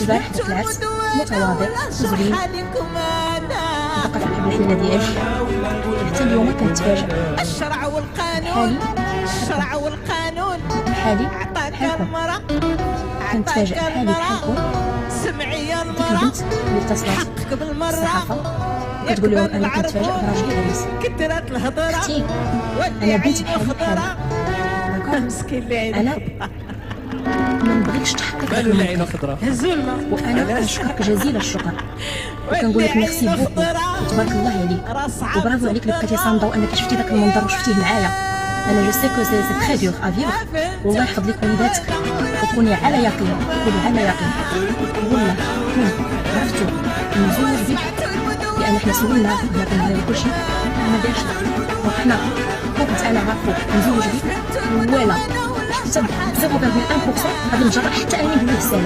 البارح درت العرس متواضع وزوين، فقط أحب الحلة ديالي. حتى اليوم كنتفاجأ الشرع والقانون الشرع والقانون بحالي عطاك بحالكم، المرأة كنتفاجأ عطاك بحالي بحالكم. سمعي يا ديك المرأة البنت اللي اتصلت حقك بالمرة الصحافة كتقول لهم أنا كنتفاجأ براجلي عريس. كثرت الهضرة أختي واللي أنا بنت عينه بحالي خضرة داكوغ، مسكين اللي عينه أنا ما نبغيكش تحقق داك اللي عينه الموقف، خضراء هزوا الماء وأنا كنشكرك جزيل الشكر، وكنقول لك ميرسي بوكو وتبارك الله عليك وبرافو عليك اللي بقيتي صامده وانك شفتي داك المنظر وشفتيه معايا. انا جو سي كو سي تري دور ا فيفر، والله يحفظ لك وليداتك وكوني على يقين، كوني على يقين. والله عرفتو نزوج بك لان حنا سولنا هنا كندير كلشي ما دارش وحنا كنت انا عارفو نزوج بك ولا حتى 0.1% غادي نجرب حتى اني نقول له السلام.